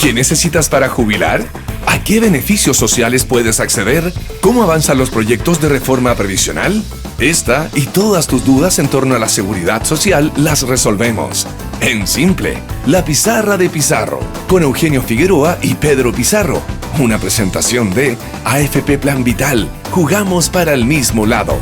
¿Qué necesitas para jubilar? ¿A qué beneficios sociales puedes acceder? ¿Cómo avanzan los proyectos de reforma previsional? Esta y todas tus dudas en torno a la seguridad social las resolvemos. En Simple, la pizarra de Pizarro, con Eugenio Figueroa y Pedro Pizarro. Una presentación de AFP Plan Vital. Jugamos para el mismo lado.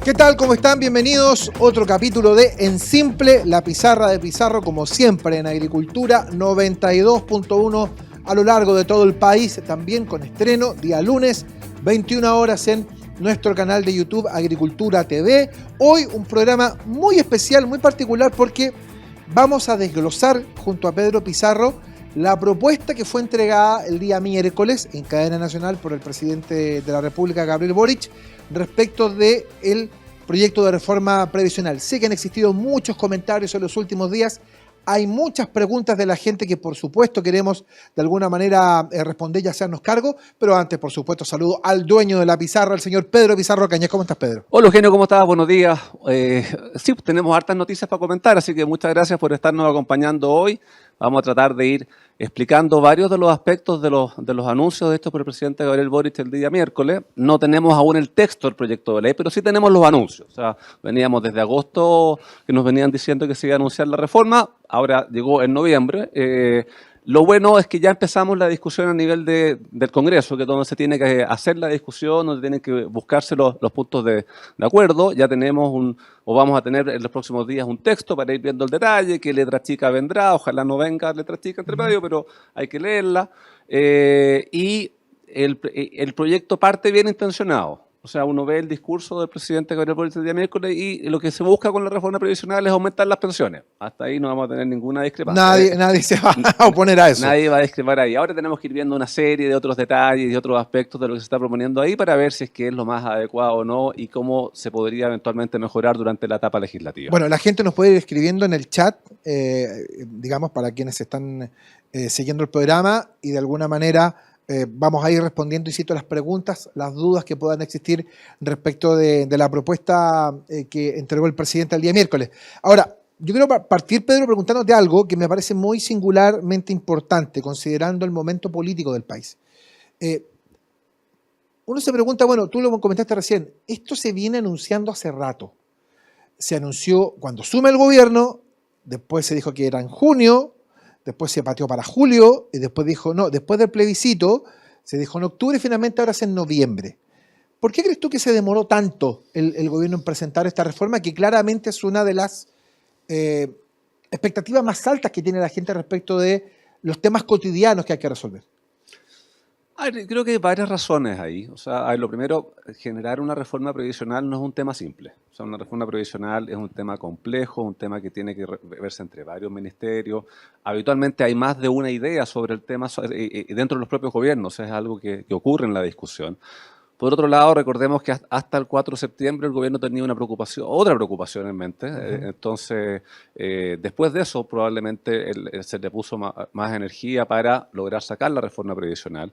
¿Qué tal? ¿Cómo están? Bienvenidos. Otro capítulo de En Simple, la pizarra de Pizarro, como siempre en Agricultura 92.1 a lo largo de todo el país, también con estreno día lunes, 21 horas en nuestro canal de YouTube Agricultura TV. Hoy un programa muy especial, muy particular, porque vamos a desglosar junto a Pedro Pizarro la propuesta que fue entregada el día miércoles en cadena nacional por el presidente de la República, Gabriel Boric, respecto del proyecto de reforma previsional. Sé que han existido muchos comentarios en los últimos días, hay muchas preguntas de la gente que por supuesto queremos de alguna manera responder y hacernos cargo, pero antes por supuesto saludo al dueño de la pizarra, el señor Pedro Pizarro Cañas. ¿Cómo estás, Pedro? Hola, Eugenio, ¿cómo estás? Buenos días. Sí, tenemos hartas noticias para comentar, así que muchas gracias por estarnos acompañando hoy. Vamos a tratar de ir explicando varios de los aspectos de los anuncios de esto por el presidente Gabriel Boric el día miércoles. No tenemos aún el texto del proyecto de ley, pero sí tenemos los anuncios. O sea, veníamos desde agosto que nos venían diciendo que se iba a anunciar la reforma, ahora llegó en noviembre. Lo bueno es que ya empezamos la discusión a nivel del Congreso, que es donde se tiene que hacer la discusión, donde tienen que buscarse los puntos de acuerdo. Ya tenemos vamos a tener en los próximos días un texto para ir viendo el detalle, qué letra chica vendrá, ojalá no venga letra chica entre medio, pero hay que leerla. Y el proyecto parte bien intencionado. O sea, uno ve el discurso del presidente Gabriel Boric el día miércoles y lo que se busca con la reforma previsional es aumentar las pensiones. Hasta ahí no vamos a tener ninguna discrepancia. Nadie se va a oponer a eso. Nadie va a discrepar ahí. Ahora tenemos que ir viendo una serie de otros detalles y otros aspectos de lo que se está proponiendo ahí para ver si es que es lo más adecuado o no y cómo se podría eventualmente mejorar durante la etapa legislativa. Bueno, la gente nos puede ir escribiendo en el chat, digamos, para quienes están siguiendo el programa y de alguna manera vamos a ir respondiendo, insisto, las preguntas, las dudas que puedan existir respecto de la propuesta que entregó el presidente el día miércoles. Ahora, yo quiero partir, Pedro, preguntándote algo que me parece muy singularmente importante, considerando el momento político del país. Uno se pregunta, bueno, tú lo comentaste recién, esto se viene anunciando hace rato. Se anunció cuando asume el gobierno, después se dijo que era en junio, después se pateó para julio, y después dijo, no, después del plebiscito, se dijo en octubre y finalmente ahora es en noviembre. ¿Por qué crees tú que se demoró tanto el gobierno en presentar esta reforma, que claramente es una de las expectativas más altas que tiene la gente respecto de los temas cotidianos que hay que resolver? Creo que hay varias razones ahí. O sea, lo primero, generar una reforma previsional no es un tema simple. O sea, una reforma previsional es un tema complejo, un tema que tiene que verse entre varios ministerios. Habitualmente hay más de una idea sobre el tema dentro de los propios gobiernos. Es algo que ocurre en la discusión. Por otro lado, recordemos que hasta el 4 de septiembre el gobierno tenía otra preocupación en mente. Entonces, después de eso, probablemente se le puso más energía para lograr sacar la reforma previsional.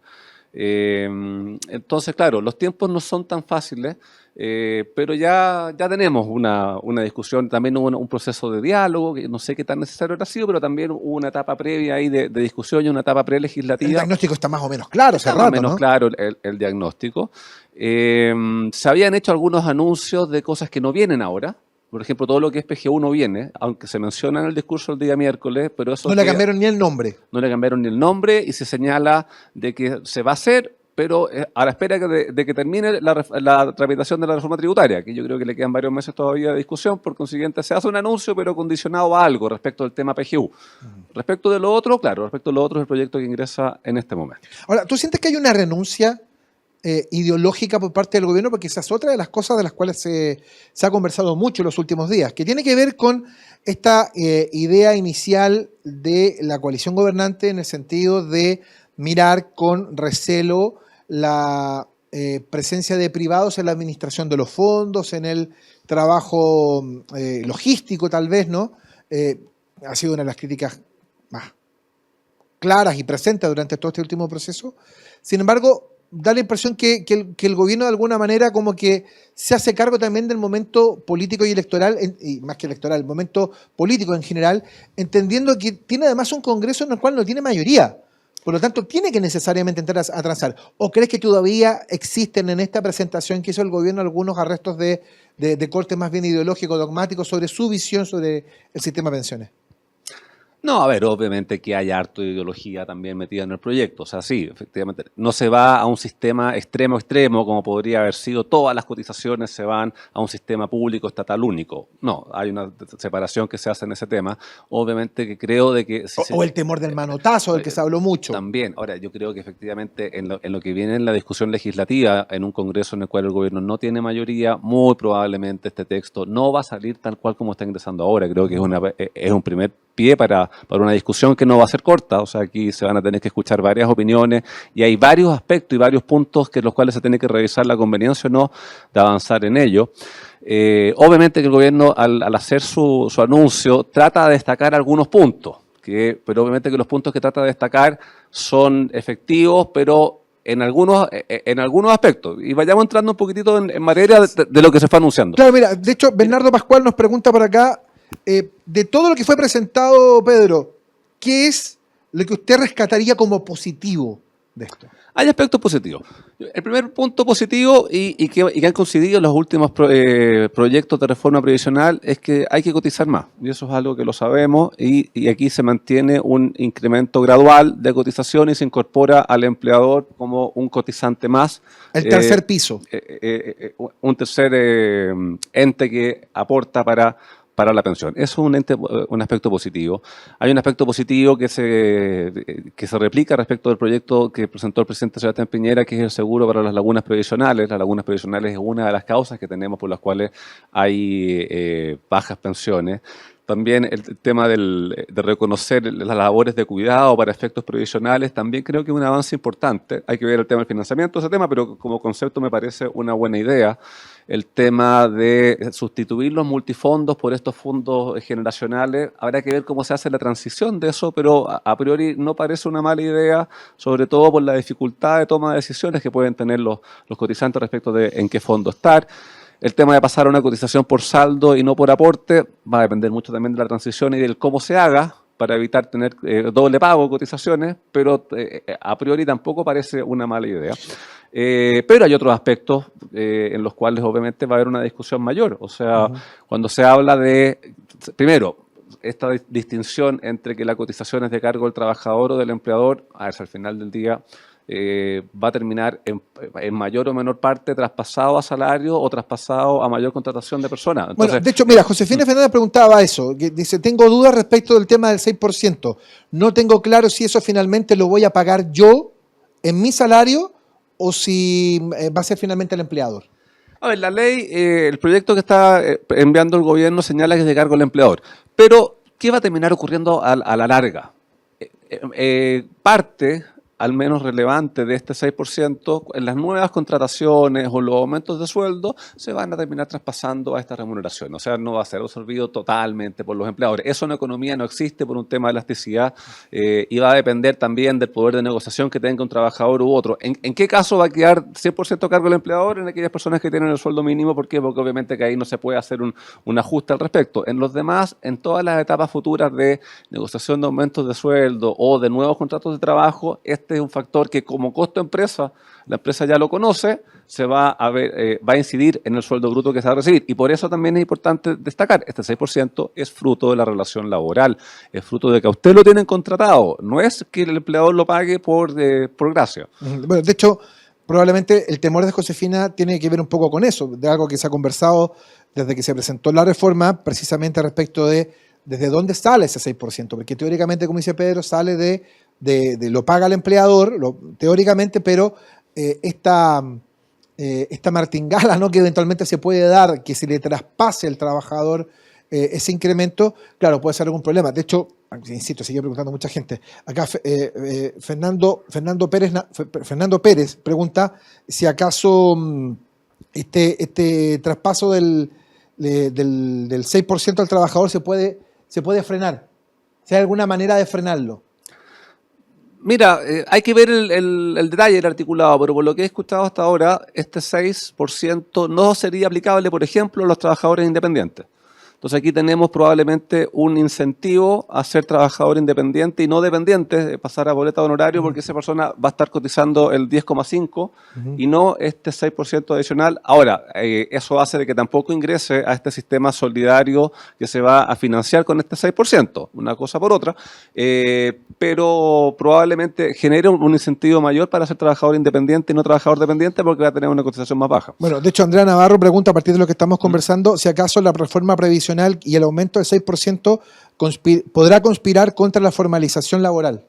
Entonces, claro, los tiempos no son tan fáciles, pero ya tenemos una discusión, también hubo un proceso de diálogo, que no sé qué tan necesario ha sido, pero también hubo una etapa previa ahí de discusión y una etapa prelegislativa. El diagnóstico está más o menos claro, hace rato, más o menos, ¿no? Claro el diagnóstico. Se habían hecho algunos anuncios de cosas que no vienen ahora. Por ejemplo, todo lo que es PGU no viene, aunque se menciona en el discurso el día miércoles, pero eso... No le cambiaron ni el nombre. No le cambiaron ni el nombre y se señala de que se va a hacer, pero a la espera de que termine la tramitación de la reforma tributaria, que yo creo que le quedan varios meses todavía de discusión, por consiguiente se hace un anuncio, pero condicionado a algo respecto del tema PGU. Respecto de lo otro, claro, respecto de lo otro es el proyecto que ingresa en este momento. Ahora, ¿tú sientes que hay una renuncia ideológica por parte del gobierno? Porque esa es otra de las cosas de las cuales se ha conversado mucho en los últimos días, que tiene que ver con esta idea inicial de la coalición gobernante en el sentido de mirar con recelo la presencia de privados en la administración de los fondos, en el trabajo logístico tal vez, ¿no? Ha sido una de las críticas más claras y presentes durante todo este último proceso. Sin embargo, da la impresión que el gobierno de alguna manera como que se hace cargo también del momento político y electoral, y más que electoral, el momento político en general, entendiendo que tiene además un Congreso en el cual no tiene mayoría. Por lo tanto, tiene que necesariamente entrar a transar. ¿O crees que todavía existen en esta presentación que hizo el gobierno algunos arrestos de corte más bien ideológico, dogmático, sobre su visión sobre el sistema de pensiones? No, a ver, obviamente que hay harto de ideología también metida en el proyecto. O sea, sí, efectivamente, no se va a un sistema extremo como podría haber sido. Todas las cotizaciones se van a un sistema público estatal único. No, hay una separación que se hace en ese tema. Obviamente que creo de que... O el temor del manotazo, del que se habló mucho. También. Ahora, yo creo que efectivamente en lo que viene en la discusión legislativa, en un Congreso en el cual el gobierno no tiene mayoría, muy probablemente este texto no va a salir tal cual como está ingresando ahora. Creo que es un primer pie para una discusión que no va a ser corta. O sea, aquí se van a tener que escuchar varias opiniones y hay varios aspectos y varios puntos que los cuales se tiene que revisar la conveniencia o no de avanzar en ello. Obviamente que el gobierno al hacer su anuncio trata de destacar algunos puntos, pero obviamente que los puntos que trata de destacar son efectivos, pero en algunos aspectos. Y vayamos entrando un poquitito en materia de lo que se fue anunciando. Claro, mira, de hecho, Bernardo Pascual nos pregunta por acá, de todo lo que fue presentado, Pedro, ¿qué es lo que usted rescataría como positivo de esto? Hay aspectos positivos. El primer punto positivo y que han coincidido los últimos proyectos de reforma previsional es que hay que cotizar más. Y eso es algo que lo sabemos y aquí se mantiene un incremento gradual de cotización y se incorpora al empleador como un cotizante más. El tercer piso. Un tercer ente que aporta para la pensión. Eso es un aspecto positivo. Hay un aspecto positivo que se replica respecto del proyecto que presentó el presidente Sebastián Piñera, que es el seguro para las lagunas previsionales. Las lagunas previsionales es una de las causas que tenemos por las cuales hay bajas pensiones. También el tema de reconocer las labores de cuidado para efectos previsionales, también creo que es un avance importante. Hay que ver el tema del financiamiento de ese tema, pero como concepto me parece una buena idea. El tema de sustituir los multifondos por estos fondos generacionales, habrá que ver cómo se hace la transición de eso, pero a priori no parece una mala idea, sobre todo por la dificultad de toma de decisiones que pueden tener los cotizantes respecto de en qué fondo estar. El tema de pasar a una cotización por saldo y no por aporte va a depender mucho también de la transición y del cómo se haga para evitar tener doble pago de cotizaciones, pero a priori tampoco parece una mala idea. Pero hay otros aspectos en los cuales obviamente va a haber una discusión mayor. O sea, cuando se habla de, primero, esta distinción entre que la cotización es de cargo del trabajador o del empleador, a ver si al final del día va a terminar en mayor o menor parte traspasado a salario o traspasado a mayor contratación de personas. Entonces, bueno, de hecho, mira, Josefina Fernández preguntaba eso, que dice, tengo dudas respecto del tema del 6%. No tengo claro si eso finalmente lo voy a pagar yo en mi salario o si va a ser finalmente el empleador. A ver, la ley, el proyecto que está enviando el gobierno señala que es de cargo del empleador. Pero, ¿qué va a terminar ocurriendo a la larga? Parte, al menos relevante, de este 6%, en las nuevas contrataciones o los aumentos de sueldo, se van a terminar traspasando a esta remuneración. O sea, no va a ser absorbido totalmente por los empleadores. Eso en economía no existe por un tema de elasticidad y va a depender también del poder de negociación que tenga un trabajador u otro. ¿En qué caso va a quedar 100% a cargo del empleador? En aquellas personas que tienen el sueldo mínimo. ¿Por qué? Porque obviamente que ahí no se puede hacer un ajuste al respecto. En los demás, en todas las etapas futuras de negociación de aumentos de sueldo o de nuevos contratos de trabajo, este es un factor que como costo empresa, la empresa ya lo conoce, se va a incidir en el sueldo bruto que se va a recibir. Y por eso también es importante destacar, este 6% es fruto de la relación laboral, es fruto de que a usted lo tienen contratado, no es que el empleador lo pague por gracia. Bueno, de hecho, probablemente el temor de Josefina tiene que ver un poco con eso, de algo que se ha conversado desde que se presentó la reforma, precisamente respecto de desde dónde sale ese 6%, porque teóricamente, como dice Pedro, sale de lo paga el empleador, teóricamente, pero esta martingala, ¿no?, que eventualmente se puede dar, que se le traspase al trabajador ese incremento, claro, puede ser algún problema. De hecho, insisto, sigue preguntando mucha gente. Acá Fernando Pérez pregunta si acaso este traspaso del 6% al trabajador se puede frenar, si hay alguna manera de frenarlo. Mira, hay que ver el detalle del articulado, pero por lo que he escuchado hasta ahora, este 6% no sería aplicable, por ejemplo, a los trabajadores independientes. Entonces aquí tenemos probablemente un incentivo a ser trabajador independiente y no dependiente, pasar a boleta de honorario, porque esa persona va a estar cotizando el 10,5 y no este 6% adicional. Ahora, eso hace de que tampoco ingrese a este sistema solidario que se va a financiar con este 6%, una cosa por otra, pero probablemente genere un incentivo mayor para ser trabajador independiente y no trabajador dependiente porque va a tener una cotización más baja. Bueno, de hecho, Andrea Navarro pregunta a partir de lo que estamos conversando si acaso la reforma previsional y el aumento del 6% podrá conspirar contra la formalización laboral.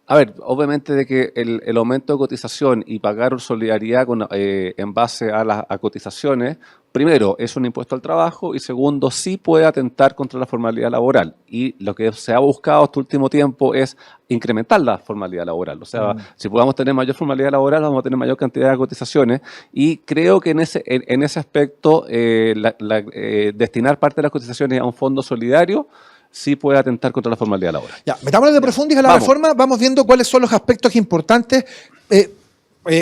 A ver, obviamente de que el aumento de cotización y pagar solidaridad en base a cotizaciones, primero, es un impuesto al trabajo y segundo, sí puede atentar contra la formalidad laboral. Y lo que se ha buscado este último tiempo es incrementar la formalidad laboral. O sea, si podamos tener mayor formalidad laboral, vamos a tener mayor cantidad de cotizaciones y creo que en ese aspecto destinar parte de las cotizaciones a un fondo solidario sí puede atentar contra la formalidad laboral. Ya, metámonos de profundis a la reforma, vamos viendo cuáles son los aspectos importantes.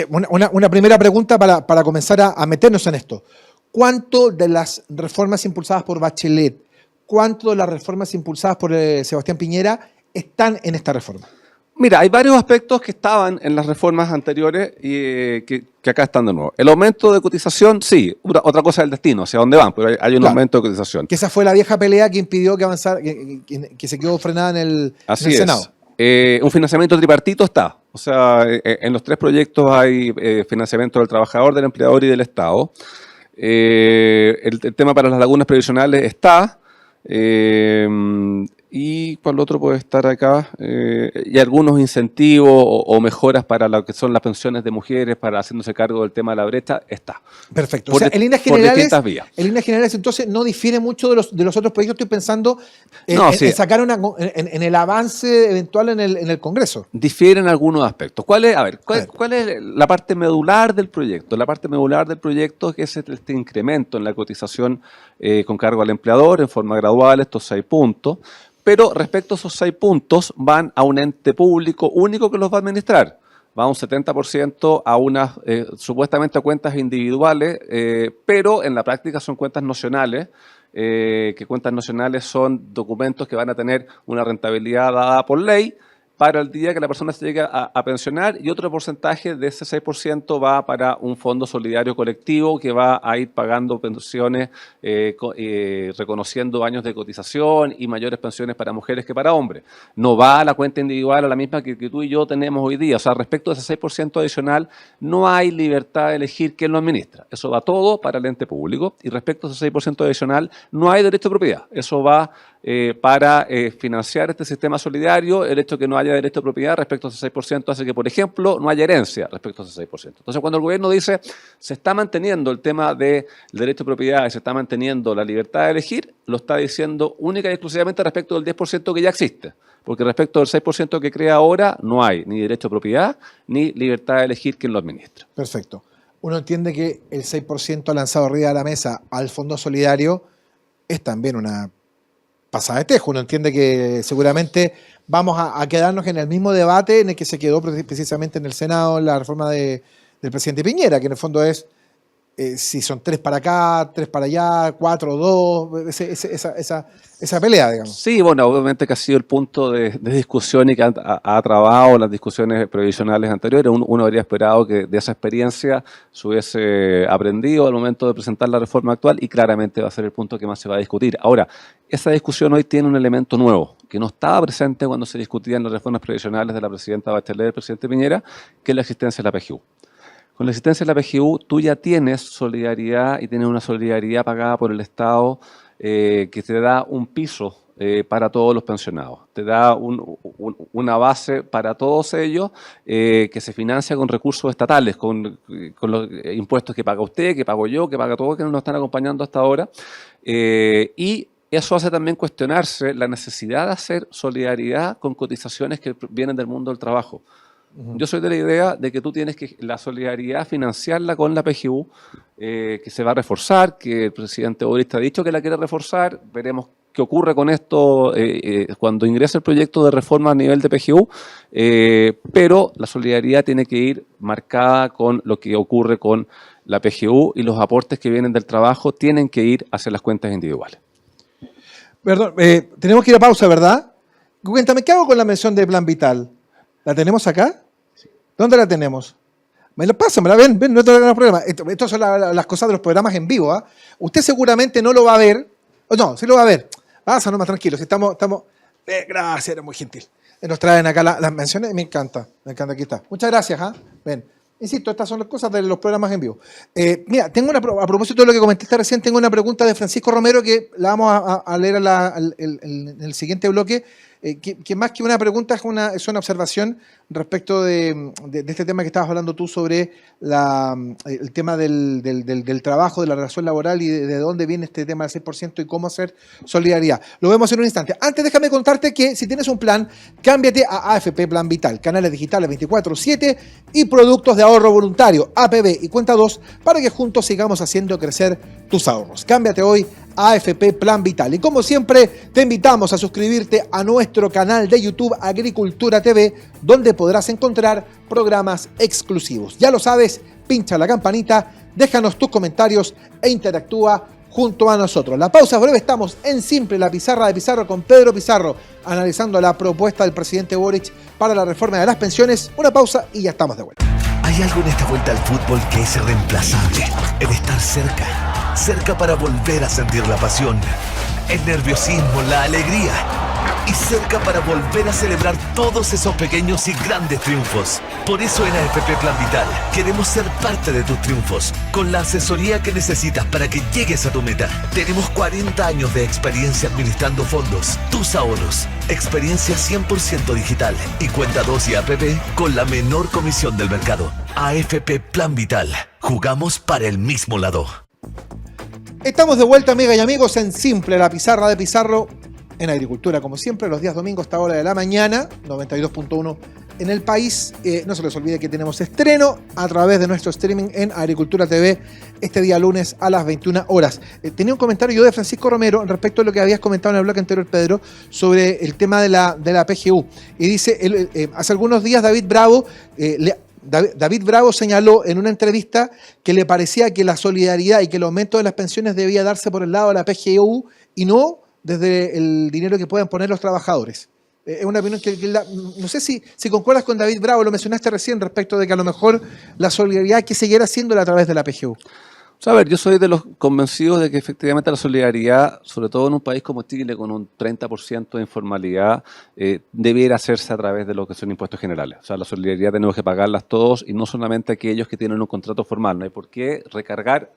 Una primera pregunta para comenzar a meternos en esto. ¿Cuánto de las reformas impulsadas por Bachelet, cuánto de las reformas impulsadas por Sebastián Piñera están en esta reforma? Mira, hay varios aspectos que estaban en las reformas anteriores y que acá están de nuevo. El aumento de cotización, sí. Otra cosa es el destino, hacia dónde van, pero hay un aumento de cotización. Que esa fue la vieja pelea que impidió que avanzara, que se quedó frenada en el Senado. Un financiamiento tripartito está. O sea, en los tres proyectos hay financiamiento del trabajador, del empleador y del Estado. El tema para las lagunas previsionales está. Y por lo otro puede estar acá, y algunos incentivos o mejoras para lo que son las pensiones de mujeres, para haciéndose cargo del tema de la brecha, está. Perfecto. O sea, en líneas generales, entonces, no difiere mucho de los otros proyectos. Estoy pensando en sacar en el avance eventual en el Congreso. Difieren algunos aspectos. ¿Cuál es la parte medular del proyecto? La parte medular del proyecto es este incremento en la cotización con cargo al empleador en forma gradual, estos 6 puntos. Pero respecto a esos 6 puntos, van a un ente público único que los va a administrar. Va un 70% a unas supuestamente a cuentas individuales, pero en la práctica son cuentas nocionales, que cuentas nacionales son documentos que van a tener una rentabilidad dada por ley para el día que la persona se llegue a pensionar, y otro porcentaje de ese 6% va para un fondo solidario colectivo que va a ir pagando pensiones, reconociendo años de cotización y mayores pensiones para mujeres que para hombres. No va a la cuenta individual a la misma que tú y yo tenemos hoy día. O sea, respecto a ese 6% adicional, no hay libertad de elegir quién lo administra. Eso va todo para el ente público. Y respecto a ese 6% adicional, no hay derecho de propiedad. Eso va para financiar este sistema solidario. El hecho de que no haya derecho de propiedad respecto a ese 6% hace que, por ejemplo, no haya herencia respecto a ese 6%. Entonces, cuando el gobierno dice se está manteniendo el tema del derecho de propiedad y se está manteniendo la libertad de elegir, lo está diciendo única y exclusivamente respecto del 10% que ya existe. Porque respecto del 6% que crea ahora, no hay ni derecho de propiedad ni libertad de elegir quién lo administra. Perfecto. Uno entiende que el 6% lanzado arriba de la mesa al Fondo Solidario es también una pasada de tejo. Uno entiende que seguramente vamos a quedarnos en el mismo debate en el que se quedó precisamente en el Senado la reforma del presidente Piñera, que en el fondo es si son 3 para acá, 3 para allá, 4, 2, esa pelea, digamos. Sí, bueno, obviamente que ha sido el punto de discusión y que ha trabado las discusiones previsionales anteriores. Uno habría esperado que de esa experiencia se hubiese aprendido al momento de presentar la reforma actual, y claramente va a ser el punto que más se va a discutir. Ahora, esa discusión hoy tiene un elemento nuevo, que no estaba presente cuando se discutían las reformas previsionales de la presidenta Bachelet y del presidente Piñera, que es la existencia de la PGU. Con la existencia de la PGU, tú ya tienes solidaridad y tienes una solidaridad pagada por el Estado que te da un piso para todos los pensionados. Te da una base para todos ellos que se financia con recursos estatales, con los impuestos que paga usted, que pago yo, que paga todos que nos están acompañando hasta ahora. Y eso hace también cuestionarse la necesidad de hacer solidaridad con cotizaciones que vienen del mundo del trabajo. Yo soy de la idea de que tú tienes que la solidaridad financiarla con la PGU, que se va a reforzar, que el presidente Boric ha dicho que la quiere reforzar. Veremos qué ocurre con esto cuando ingresa el proyecto de reforma a nivel de PGU, pero la solidaridad tiene que ir marcada con lo que ocurre con la PGU y los aportes que vienen del trabajo tienen que ir hacia las cuentas individuales. Perdón, tenemos que ir a pausa, ¿verdad? Cuéntame, ¿qué hago con la mención de Plan Vital? ¿La tenemos acá? ¿Dónde la tenemos? Me la pasan, me la ven, no tengo problema. Estas son las cosas de los programas en vivo. ¿Ah? Usted seguramente no lo va a ver. No, sí lo va a ver. Pasa nomás tranquilo. Si estamos gracias, eres muy gentil. Nos traen acá las menciones, me encanta, aquí está. Muchas gracias, ¿ah? Ven. Insisto, estas son las cosas de los programas en vivo. Mira, a propósito de lo que comentaste recién, tengo una pregunta de Francisco Romero que la vamos a leer en el siguiente bloque, que más que una pregunta es una observación respecto de este tema que estabas hablando tú sobre el tema del trabajo, de la relación laboral y de dónde viene este tema del 6% y cómo hacer solidaridad. Lo vemos en un instante. Antes déjame contarte que si tienes un plan, cámbiate a AFP Plan Vital, canales digitales 24/7 y productos de ahorro voluntario, APB y cuenta 2, para que juntos sigamos haciendo crecer tus ahorros. Cámbiate hoy a AFP Plan Vital. Y como siempre, te invitamos a suscribirte a nuestro canal de YouTube Agricultura TV, donde podrás encontrar programas exclusivos. Ya lo sabes, pincha la campanita, déjanos tus comentarios e interactúa junto a nosotros. La pausa es breve, estamos en Simple, la pizarra de Pizarro con Pedro Pizarro, analizando la propuesta del presidente Boric para la reforma de las pensiones. Una pausa y ya estamos de vuelta. Hay algo en esta vuelta al fútbol que es irreemplazable. El estar cerca. Cerca para volver a sentir la pasión, el nerviosismo, la alegría. Y cerca para volver a celebrar todos esos pequeños y grandes triunfos. Por eso en AFP Plan Vital queremos ser parte de tus triunfos, con la asesoría que necesitas para que llegues a tu meta. Tenemos 40 años de experiencia administrando fondos, tus ahorros, experiencia 100% digital y cuenta 2 y APP con la menor comisión del mercado. AFP Plan Vital, jugamos para el mismo lado. Estamos de vuelta, amigas y amigos, en Simple, la pizarra de Pizarro, en Agricultura, como siempre, los días domingos a esta hora de la mañana, 92.1 en el país. No se les olvide que tenemos estreno a través de nuestro streaming en Agricultura TV este día lunes a las 21 horas. Tenía un comentario yo de Francisco Romero respecto a lo que habías comentado en el bloque anterior, Pedro, sobre el tema de la PGU. Y dice, hace algunos días David Bravo señaló en una entrevista que le parecía que la solidaridad y que el aumento de las pensiones debía darse por el lado de la PGU y no desde el dinero que puedan poner los trabajadores. Es una opinión que no sé si concuerdas con David Bravo, lo mencionaste recién, respecto de que a lo mejor la solidaridad hay que seguir haciéndola a través de la PGU. O sea, a ver, yo soy de los convencidos de que efectivamente la solidaridad, sobre todo en un país como Chile, con un 30% de informalidad, debiera hacerse a través de lo que son impuestos generales. O sea, la solidaridad tenemos que pagarlas todos y no solamente aquellos que tienen un contrato formal. No hay por qué recargar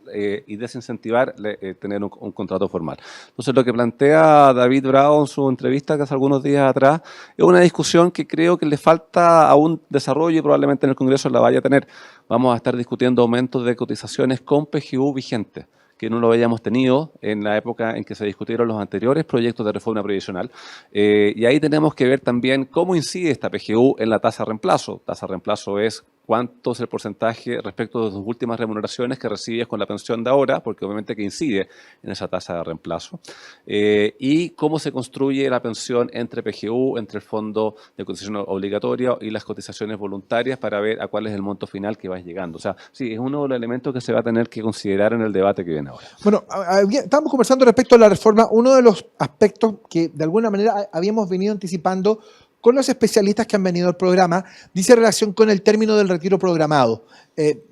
y desincentivar tener un contrato formal. Entonces, lo que plantea David Bravo en su entrevista que hace algunos días atrás es una discusión que creo que le falta a un desarrollo y probablemente en el Congreso la vaya a tener. Vamos a estar discutiendo aumentos de cotizaciones con PGU vigente, que no lo habíamos tenido en la época en que se discutieron los anteriores proyectos de reforma previsional. Y ahí tenemos que ver también cómo incide esta PGU en la tasa de reemplazo. Tasa de reemplazo es cuánto es el porcentaje respecto de tus últimas remuneraciones que recibes con la pensión de ahora, porque obviamente que incide en esa tasa de reemplazo. Y cómo se construye la pensión entre PGU, entre el fondo de cotización obligatoria y las cotizaciones voluntarias para ver a cuál es el monto final que vas llegando. O sea, sí, es uno de los elementos que se va a tener que considerar en el debate que viene ahora. Bueno, estábamos conversando respecto a la reforma. Uno de los aspectos que de alguna manera habíamos venido anticipando con los especialistas que han venido al programa, dice relación con el término del retiro programado.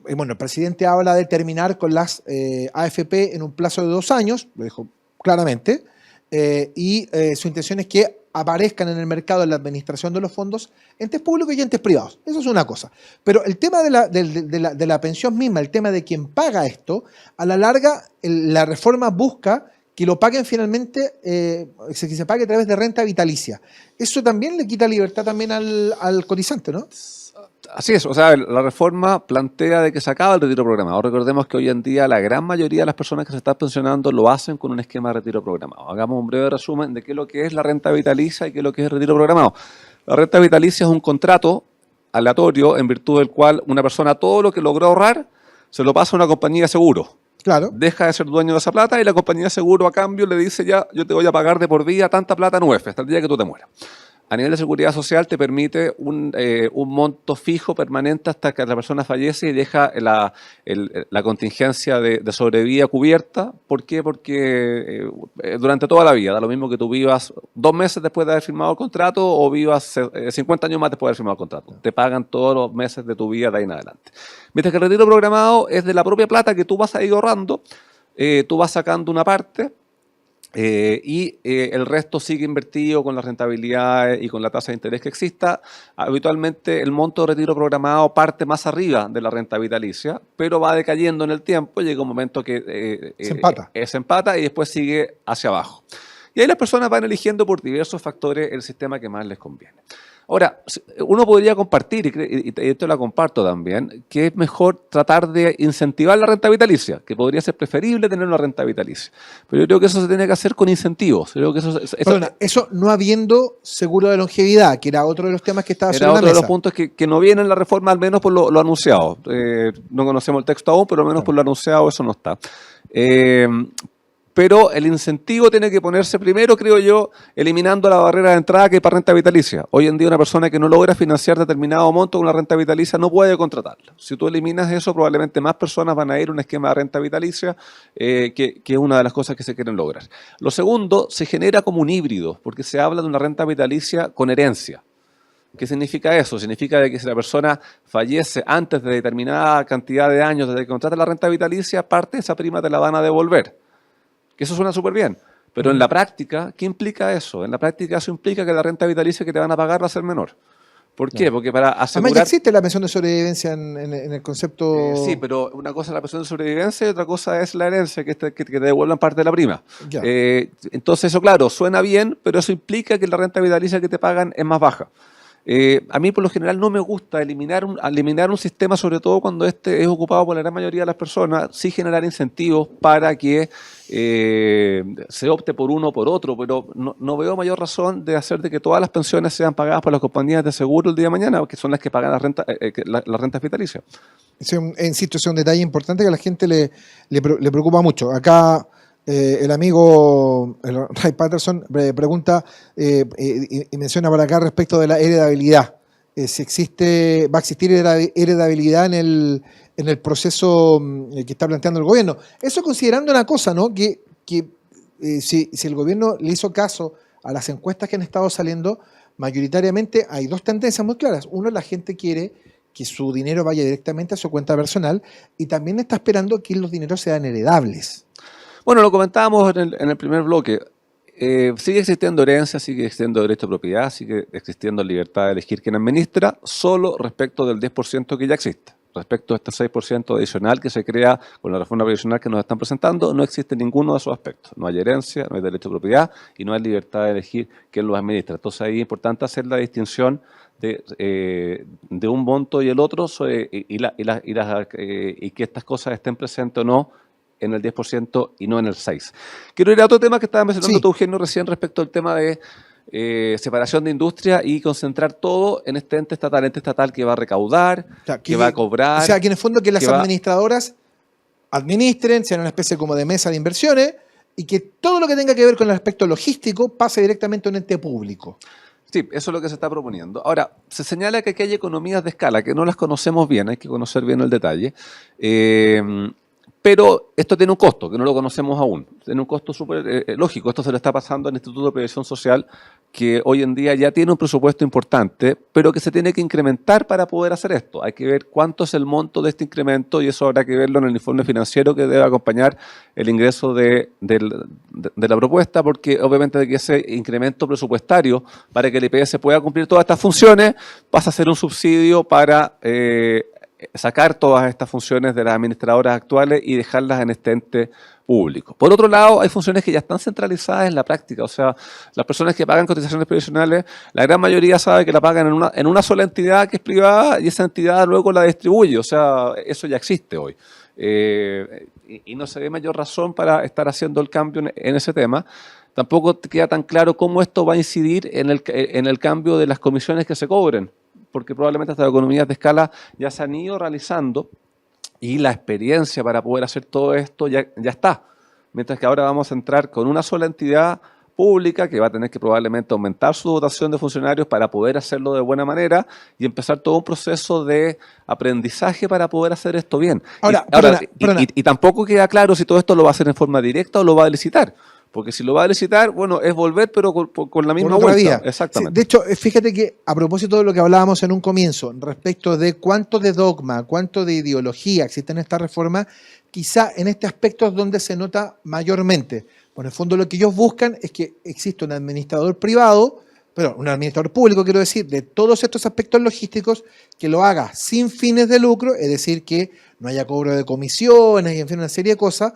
Bueno, el presidente habla de terminar con las AFP en un plazo de 2 años, lo dijo claramente, y su intención es que aparezcan en el mercado, en la administración de los fondos, entes públicos y entes privados. Eso es una cosa. Pero el tema de la pensión misma, el tema de quien paga esto, a la larga la reforma busca que lo paguen finalmente, que se pague a través de renta vitalicia. Eso también le quita libertad también al cotizante, ¿no? Así es, o sea, la reforma plantea de que se acaba el retiro programado. Recordemos que hoy en día la gran mayoría de las personas que se están pensionando lo hacen con un esquema de retiro programado. Hagamos un breve resumen de qué es lo que es la renta vitalicia y qué es lo que es el retiro programado. La renta vitalicia es un contrato aleatorio en virtud del cual una persona todo lo que logró ahorrar se lo pasa a una compañía de seguro. Claro. Deja de ser dueño de esa plata y la compañía de seguro a cambio le dice ya, yo te voy a pagar de por vida tanta plata en UEF hasta el día que tú te mueras. A nivel de seguridad social te permite un monto fijo permanente hasta que la persona fallece y deja la contingencia de sobrevida cubierta. ¿Por qué? Porque durante toda la vida, da lo mismo que tú vivas 2 meses después de haber firmado el contrato o vivas 50 años más después de haber firmado el contrato. Te pagan todos los meses de tu vida de ahí en adelante. Mientras que el retiro programado es de la propia plata que tú vas a ir ahorrando, tú vas sacando una parte. El resto sigue invertido con las rentabilidades y con la tasa de interés que exista. Habitualmente el monto de retiro programado parte más arriba de la renta vitalicia, pero va decayendo en el tiempo. Llega un momento que se empata y después sigue hacia abajo. Y ahí las personas van eligiendo por diversos factores el sistema que más les conviene. Ahora, uno podría compartir, y esto la comparto también, que es mejor tratar de incentivar la renta vitalicia, que podría ser preferible tener una renta vitalicia. Pero yo creo que eso se tiene que hacer con incentivos. Yo creo que eso no habiendo seguro de longevidad, que era otro de los temas que estaba sobre la mesa. Era otro de los puntos que no viene en la reforma, al menos por lo anunciado. No conocemos el texto aún, pero al menos por lo anunciado eso no está. Pero el incentivo tiene que ponerse primero, creo yo, eliminando la barrera de entrada que hay para renta vitalicia. Hoy en día una persona que no logra financiar determinado monto con una renta vitalicia no puede contratarla. Si tú eliminas eso, probablemente más personas van a ir a un esquema de renta vitalicia, que es una de las cosas que se quieren lograr. Lo segundo, se genera como un híbrido, porque se habla de una renta vitalicia con herencia. ¿Qué significa eso? Significa de que si la persona fallece antes de determinada cantidad de años desde que contrata la renta vitalicia, parte de esa prima te la van a devolver. Que eso suena súper bien, pero en la práctica, ¿qué implica eso? En la práctica eso implica que la renta vitalicia que te van a pagar va a ser menor. ¿Por qué? Porque para asegurar... Además ya existe la pensión de sobrevivencia en el concepto... sí, pero una cosa es la pensión de sobrevivencia y otra cosa es la herencia, que te devuelvan parte de la prima. Entonces eso, claro, suena bien, pero eso implica que la renta vitalicia que te pagan es más baja. A mí por lo general no me gusta eliminar un sistema, sobre todo cuando este es ocupado por la gran mayoría de las personas, sí generar incentivos para que se opte por uno o por otro, pero no veo mayor razón de hacer de que todas las pensiones sean pagadas por las compañías de seguro el día de mañana, que son las que pagan las rentas vitalicias. Insisto, ese es un detalle importante que a la gente le preocupa mucho. Acá el amigo Ray Patterson pregunta y menciona por acá respecto de la heredabilidad. Si va a existir heredabilidad en el proceso que está planteando el gobierno. Eso considerando una cosa, ¿no? Que si el gobierno le hizo caso a las encuestas que han estado saliendo, mayoritariamente hay dos tendencias muy claras. Uno, la gente quiere que su dinero vaya directamente a su cuenta personal y también está esperando que los dineros sean heredables. Bueno, lo comentábamos en el primer bloque. Sigue existiendo herencia, sigue existiendo derecho de propiedad, sigue existiendo libertad de elegir quién administra, solo respecto del 10% que ya existe. Respecto a este 6% adicional que se crea con la reforma previsional que nos están presentando, no existe ninguno de esos aspectos. No hay herencia, no hay derecho de propiedad y no hay libertad de elegir quién los administra. Entonces ahí es importante hacer la distinción de un monto y el otro y que estas cosas estén presentes o no en el 10% y no en el 6%. Quiero ir a otro tema que estaba mencionando tú, Eugenio, recién respecto al tema de separación de industria y concentrar todo en este ente estatal que va a recaudar, que va a cobrar. O sea, que en el fondo que las administradoras administren, sean una especie como de mesa de inversiones y que todo lo que tenga que ver con el aspecto logístico pase directamente a un ente público. Sí, eso es lo que se está proponiendo. Ahora, se señala que aquí hay economías de escala, que no las conocemos bien, hay que conocer bien el detalle. Pero esto tiene un costo, que no lo conocemos aún. Tiene un costo súper lógico. Esto se le está pasando al Instituto de Previsión Social, que hoy en día ya tiene un presupuesto importante, pero que se tiene que incrementar para poder hacer esto. Hay que ver cuánto es el monto de este incremento y eso habrá que verlo en el informe financiero que debe acompañar el ingreso de la propuesta, porque obviamente de que ese incremento presupuestario para que el IPS pueda cumplir todas estas funciones pasa a ser un subsidio para sacar todas estas funciones de las administradoras actuales y dejarlas en este ente público. Por otro lado, hay funciones que ya están centralizadas en la práctica, o sea, las personas que pagan cotizaciones previsionales, la gran mayoría sabe que la pagan en una sola entidad que es privada y esa entidad luego la distribuye, o sea, eso ya existe hoy. Y no se ve mayor razón para estar haciendo el cambio en ese tema. Tampoco queda tan claro cómo esto va a incidir en el cambio de las comisiones que se cobren, porque probablemente estas economías de escala ya se han ido realizando y la experiencia para poder hacer todo esto ya está. Mientras que ahora vamos a entrar con una sola entidad pública que va a tener que probablemente aumentar su dotación de funcionarios para poder hacerlo de buena manera y empezar todo un proceso de aprendizaje para poder hacer esto bien. Ahora, y tampoco queda claro si todo esto lo va a hacer en forma directa o lo va a licitar. Porque si lo va a licitar, bueno, es volver, pero con la misma vuelta. Vía. Exactamente. Sí, de hecho, fíjate que a propósito de lo que hablábamos en un comienzo, respecto de cuánto de dogma, cuánto de ideología existe en esta reforma, quizá en este aspecto es donde se nota mayormente. Bueno, en el fondo lo que ellos buscan es que exista un administrador privado, pero un administrador público, quiero decir, de todos estos aspectos logísticos, que lo haga sin fines de lucro, es decir, que no haya cobro de comisiones y en fin, una serie de cosas,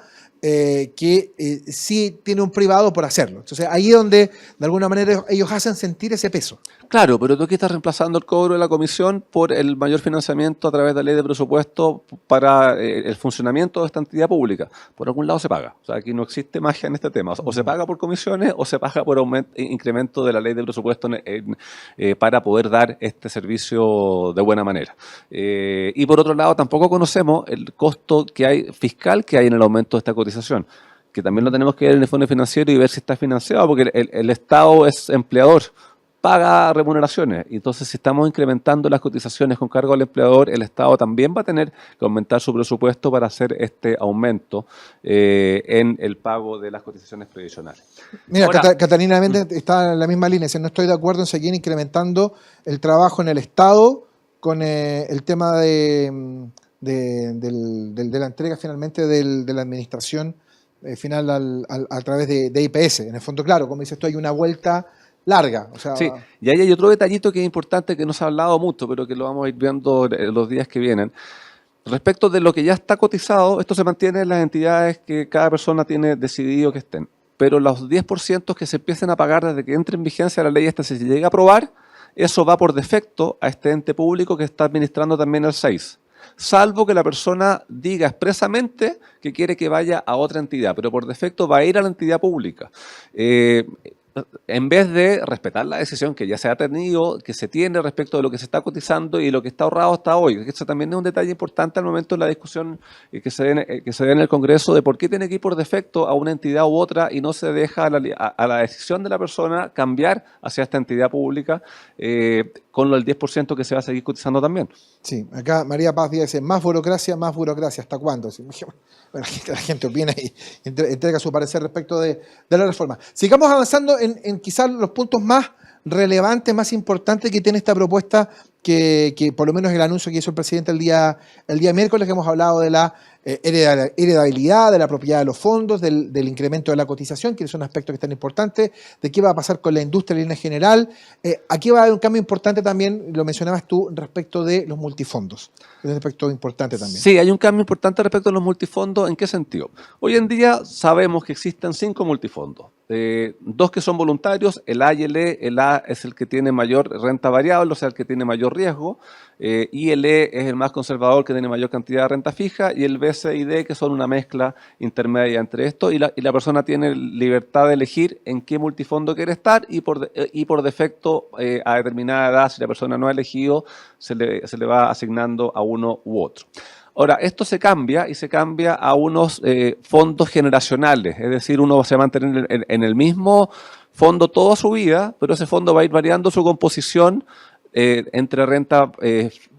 sí tiene un privado por hacerlo. Entonces ahí es donde de alguna manera ellos hacen sentir ese peso. Claro, pero tú aquí estás reemplazando el cobro de la comisión por el mayor financiamiento a través de la ley de presupuesto para el funcionamiento de esta entidad pública. Por algún lado se paga. O sea, aquí no existe magia en este tema. O se paga por comisiones o se paga por incremento de la ley de presupuesto para poder dar este servicio de buena manera. Y por otro lado, tampoco conocemos el costo que hay fiscal que hay en el aumento de esta cotización, que también lo tenemos que ver en el fondo financiero y ver si está financiado, porque el Estado es empleador, paga remuneraciones. Entonces, si estamos incrementando las cotizaciones con cargo al empleador, el Estado también va a tener que aumentar su presupuesto para hacer este aumento en el pago de las cotizaciones previsionales. Mira, ahora, Catalina Méndez está en la misma línea. Si no estoy de acuerdo en seguir incrementando el trabajo en el Estado con el tema de la entrega finalmente de la administración final a través de IPS. En el fondo, claro, como dices tú, hay una vuelta larga. O sea, sí, y ahí hay otro detallito que es importante, que no se ha hablado mucho, pero que lo vamos a ir viendo en los días que vienen. Respecto de lo que ya está cotizado, esto se mantiene en las entidades que cada persona tiene decidido que estén. Pero los 10% que se empiecen a pagar desde que entre en vigencia la ley esta, si se llega a aprobar, eso va por defecto a este ente público que está administrando también el 6. Salvo que la persona diga expresamente que quiere que vaya a otra entidad, pero por defecto va a ir a la entidad pública. En vez de respetar la decisión que ya se ha tenido, que se tiene respecto de lo que se está cotizando y lo que está ahorrado hasta hoy. Eso también es un detalle importante al momento de la discusión que se dé en el Congreso de por qué tiene que ir por defecto a una entidad u otra y no se deja a la decisión de la persona cambiar hacia esta entidad pública con el 10% que se va a seguir cotizando también. Sí, acá María Paz dice, más burocracia, ¿hasta cuándo? Bueno, la gente opina y entrega su parecer respecto de la reforma. Sigamos avanzando en quizás los puntos más relevantes, más importantes que tiene esta propuesta, que por lo menos el anuncio que hizo el presidente el día miércoles, que hemos hablado de la heredabilidad, de la propiedad de los fondos, del incremento de la cotización, que son aspectos que están importantes, de qué va a pasar con la industria en línea general. Aquí va a haber un cambio importante también, lo mencionabas tú, respecto de los multifondos. Es un aspecto importante también. Sí, hay un cambio importante respecto a los multifondos. ¿En qué sentido? Hoy en día sabemos que existen 5 multifondos. 2 que son voluntarios, el A y el E. El A es el que tiene mayor renta variable, o sea, el que tiene mayor riesgo, y el E es el más conservador, que tiene mayor cantidad de renta fija, y el B, C y D, que son una mezcla intermedia entre esto, y la persona tiene libertad de elegir en qué multifondo quiere estar, y por defecto, a determinada edad, si la persona no ha elegido, se le va asignando a uno u otro. Ahora, esto se cambia a unos fondos generacionales, es decir, uno se va a mantener en el mismo fondo toda su vida, pero ese fondo va a ir variando su composición entre renta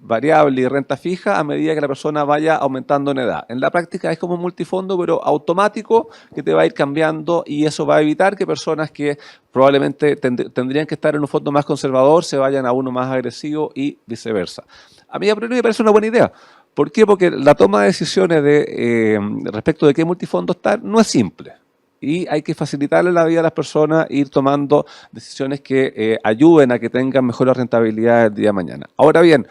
variable y renta fija a medida que la persona vaya aumentando en edad. En la práctica es como un multifondo, pero automático, que te va a ir cambiando, y eso va a evitar que personas que probablemente tendrían que estar en un fondo más conservador se vayan a uno más agresivo y viceversa. A mí a priori me parece una buena idea. ¿Por qué? Porque la toma de decisiones respecto de qué multifondo estar no es simple. Y hay que facilitarle la vida a las personas e ir tomando decisiones que ayuden a que tengan mejores rentabilidades el día de mañana. Ahora bien,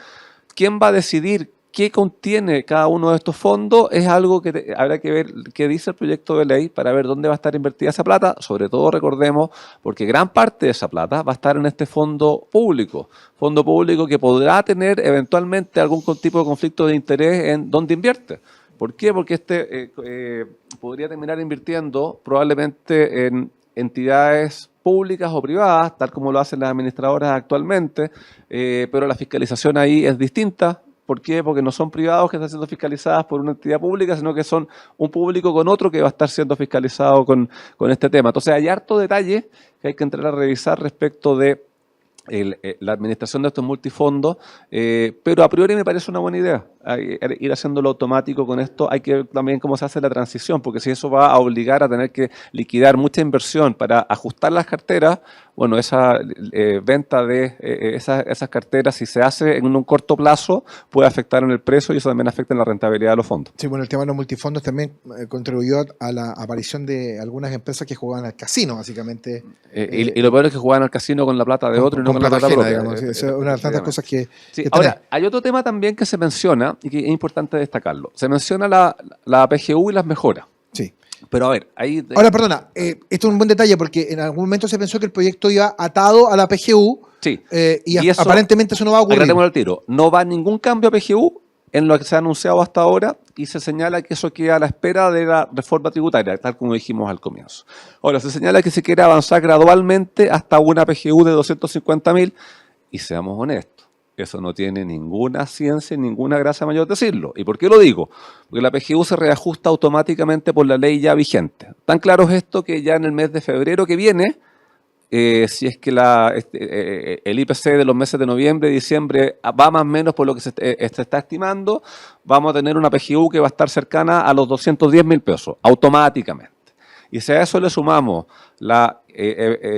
¿quién va a decidir qué contiene cada uno de estos fondos? Es algo que habrá que ver qué dice el proyecto de ley para ver dónde va a estar invertida esa plata. Sobre todo, recordemos, porque gran parte de esa plata va a estar en este fondo público que podrá tener eventualmente algún tipo de conflicto de interés en dónde invierte. ¿Por qué? Porque podría terminar invirtiendo probablemente en entidades públicas o privadas, tal como lo hacen las administradoras actualmente, pero la fiscalización ahí es distinta, ¿Por qué? Porque no son privados que están siendo fiscalizadas por una entidad pública, sino que son un público con otro que va a estar siendo fiscalizado con este tema. Entonces hay harto detalle que hay que entrar a revisar respecto de la administración de estos multifondos, pero a priori me parece una buena idea ir haciéndolo automático con esto. Hay que ver también cómo se hace la transición, porque si eso va a obligar a tener que liquidar mucha inversión para ajustar las carteras, bueno, esa venta de esas carteras, si se hace en un corto plazo, puede afectar en el precio y eso también afecta en la rentabilidad de los fondos. Sí, bueno, el tema de los multifondos también contribuyó a la aparición de algunas empresas que jugaban al casino, básicamente. Y lo peor es que jugaban al casino con la plata de otro y no con la plata propia. Digamos, sí, esa es una de las tantas cosas que ahora, hay otro tema también que se menciona y que es importante destacarlo. Se menciona la PGU y las mejoras. Sí. Pero a ver, ahí... Ahora, perdona, esto es un buen detalle porque en algún momento se pensó que el proyecto iba atado a la PGU, sí. Y eso, aparentemente eso no va a ocurrir. Al tiro. No va ningún cambio a PGU en lo que se ha anunciado hasta ahora y se señala que eso queda a la espera de la reforma tributaria, tal como dijimos al comienzo. Ahora, se señala que se quiere avanzar gradualmente hasta una PGU de 250.000 y seamos honestos. Eso no tiene ninguna ciencia, ninguna gracia mayor decirlo. ¿Y por qué lo digo? Porque la PGU se reajusta automáticamente por la ley ya vigente. Tan claro es esto que ya en el mes de febrero que viene, si es que el IPC de los meses de noviembre y diciembre va más o menos por lo que se está estimando, vamos a tener una PGU que va a estar cercana a los 210.000 pesos, automáticamente. Y si a eso le sumamos la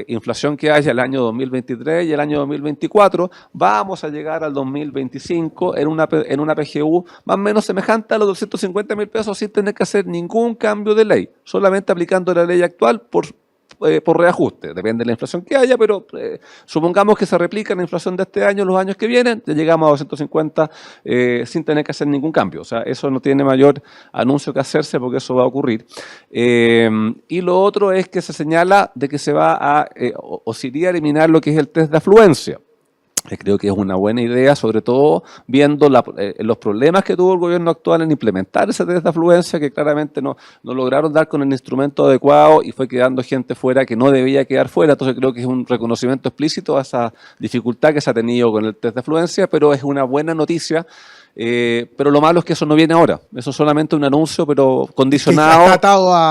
inflación que haya el año 2023 y el año 2024, vamos a llegar al 2025 en una PGU más o menos semejante a los 250.000 pesos sin tener que hacer ningún cambio de ley, solamente aplicando la ley actual por reajuste. Depende de la inflación que haya, pero supongamos que se replica la inflación de este año, los años que vienen, ya llegamos a 250 sin tener que hacer ningún cambio. O sea, eso no tiene mayor anuncio que hacerse porque eso va a ocurrir. Y lo otro es que se señala de que se va o se iría a eliminar lo que es el test de afluencia. Creo que es una buena idea, sobre todo viendo los problemas que tuvo el gobierno actual en implementar ese test de afluencia, que claramente no lograron dar con el instrumento adecuado y fue quedando gente fuera que no debía quedar fuera. Entonces creo que es un reconocimiento explícito a esa dificultad que se ha tenido con el test de afluencia, pero es una buena noticia. Pero lo malo es que eso no viene ahora. Eso es solamente un anuncio, pero condicionado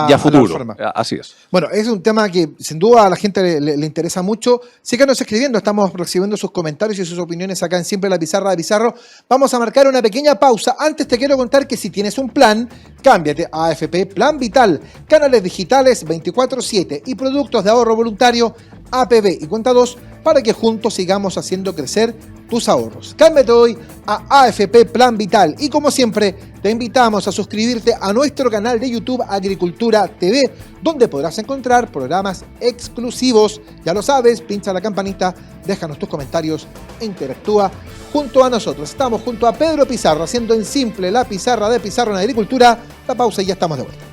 y a futuro. Así es. Bueno, es un tema que sin duda a la gente le interesa mucho. Síganos escribiendo, estamos recibiendo sus comentarios y sus opiniones acá en Siempre la Pizarra de Pizarro. Vamos a marcar una pequeña pausa. Antes te quiero contar que si tienes un plan, cámbiate a AFP Plan Vital, canales digitales 24/7 y productos de ahorro voluntario APB y Cuenta 2 para que juntos sigamos haciendo crecer tus ahorros. Cámbiate hoy a AFP Plan Vital y como siempre te invitamos a suscribirte a nuestro canal de YouTube Agricultura TV, donde podrás encontrar programas exclusivos. Ya lo sabes, pincha la campanita, déjanos tus comentarios e interactúa junto a nosotros. Estamos junto a Pedro Pizarro haciendo en Simple la Pizarra de Pizarro en Agricultura. La pausa y ya estamos de vuelta.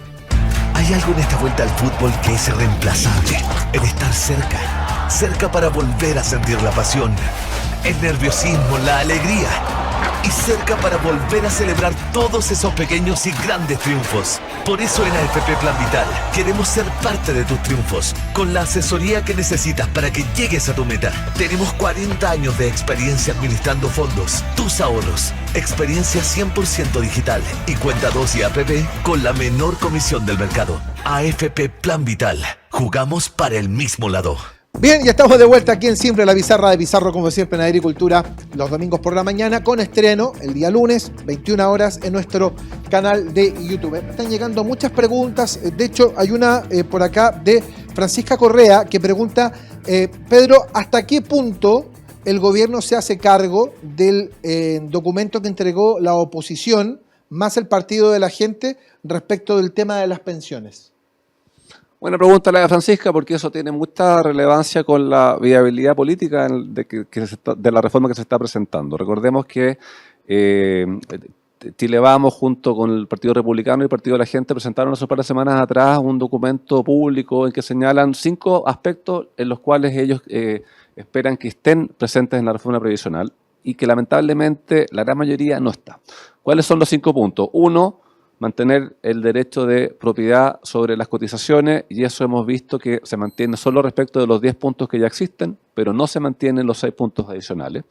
Hay algo en esta vuelta al fútbol que es irreemplazable. El estar cerca para volver a sentir la pasión, el nerviosismo, la alegría y cerca para volver a celebrar todos esos pequeños y grandes triunfos. Por eso en AFP Plan Vital queremos ser parte de tus triunfos, con la asesoría que necesitas para que llegues a tu meta. Tenemos 40 años de experiencia administrando fondos, tus ahorros, experiencia 100% digital y Cuenta 2 y APB con la menor comisión del mercado. AFP Plan Vital, jugamos para el mismo lado. Bien, ya estamos de vuelta aquí en Siempre la Pizarra de Pizarro, como siempre en Agricultura, los domingos por la mañana, con estreno el día lunes, 21 horas, en nuestro canal de YouTube. Están llegando muchas preguntas, de hecho hay una por acá de Francisca Correa que pregunta, Pedro, ¿hasta qué punto el gobierno se hace cargo del documento que entregó la oposición, más el Partido de la Gente, respecto del tema de las pensiones? Buena pregunta la de Francisca, porque eso tiene mucha relevancia con la viabilidad política de la reforma que se está presentando. Recordemos que Chile Vamos, junto con el Partido Republicano y el Partido de la Gente, presentaron hace un par de semanas atrás un documento público en que señalan 5 aspectos en los cuales ellos esperan que estén presentes en la reforma previsional y que lamentablemente la gran mayoría no está. ¿Cuáles son los 5 puntos? 1, mantener el derecho de propiedad sobre las cotizaciones, y eso hemos visto que se mantiene solo respecto de los 10 puntos que ya existen, pero no se mantienen los 6 puntos adicionales.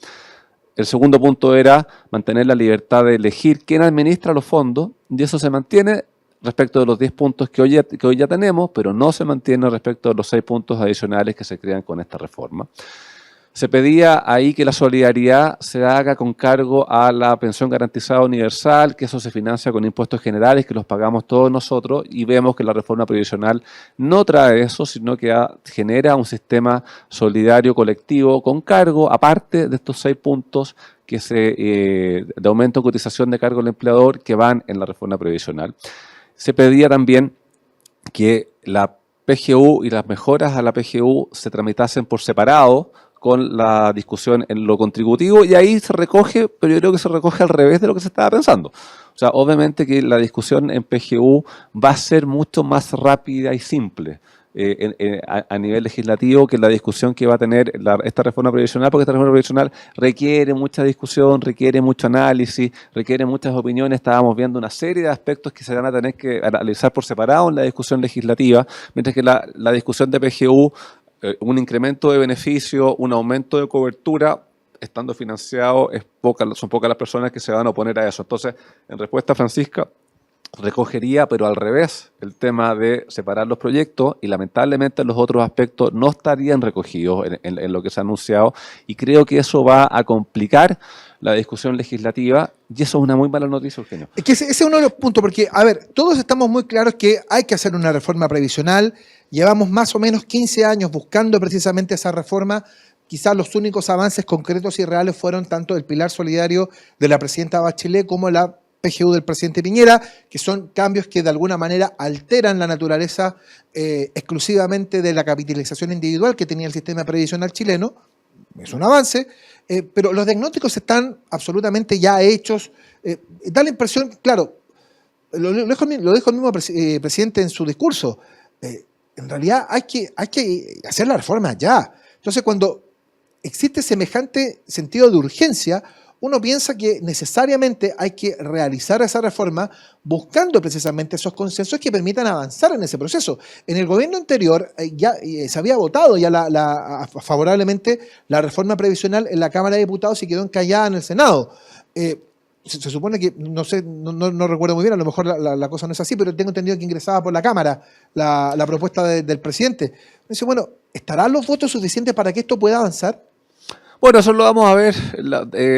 El segundo punto era mantener la libertad de elegir quién administra los fondos, y eso se mantiene respecto de los 10 puntos que hoy ya tenemos, pero no se mantiene respecto de los 6 puntos adicionales que se crean con esta reforma. Se pedía ahí que la solidaridad se haga con cargo a la pensión garantizada universal, que eso se financia con impuestos generales, que los pagamos todos nosotros, y vemos que la reforma previsional no trae eso, sino que genera un sistema solidario colectivo con cargo, aparte de estos 6 puntos que de aumento de cotización de cargo del empleador que van en la reforma previsional. Se pedía también que la PGU y las mejoras a la PGU se tramitasen por separado, con la discusión en lo contributivo, y ahí se recoge, pero yo creo que se recoge al revés de lo que se estaba pensando. O sea, obviamente que la discusión en PGU va a ser mucho más rápida y simple a nivel legislativo que la discusión que va a tener esta reforma previsional, porque esta reforma previsional requiere mucha discusión, requiere mucho análisis, requiere muchas opiniones. Estábamos viendo una serie de aspectos que se van a tener que analizar por separado en la discusión legislativa, mientras que la discusión de PGU, un incremento de beneficio, un aumento de cobertura, estando financiado, son pocas las personas que se van a oponer a eso. Entonces, en respuesta a Francisca, recogería, pero al revés, el tema de separar los proyectos, y lamentablemente los otros aspectos no estarían recogidos en lo que se ha anunciado, y creo que eso va a complicar la discusión legislativa, y eso es una muy mala noticia, Eugenio. Es que ese es uno de los puntos, porque, a ver, todos estamos muy claros que hay que hacer una reforma previsional. Llevamos más o menos 15 años buscando precisamente esa reforma. Quizás los únicos avances concretos y reales fueron tanto el pilar solidario de la presidenta Bachelet como la PGU del presidente Piñera, que son cambios que de alguna manera alteran la naturaleza exclusivamente de la capitalización individual que tenía el sistema previsional chileno. Es un avance, pero los diagnósticos están absolutamente ya hechos. Da la impresión, claro, lo dijo el mismo presidente en su discurso, en realidad hay que hacer la reforma ya. Entonces, cuando existe semejante sentido de urgencia, uno piensa que necesariamente hay que realizar esa reforma buscando precisamente esos consensos que permitan avanzar en ese proceso. En el gobierno anterior ya se había votado ya favorablemente la reforma previsional en la Cámara de Diputados y quedó encallada en el Senado. Se supone que, no sé, no recuerdo muy bien, a lo mejor la cosa no es así, pero tengo entendido que ingresaba por la Cámara la propuesta del presidente. Entonces, bueno, ¿estarán los votos suficientes para que esto pueda avanzar? Bueno, eso lo vamos a ver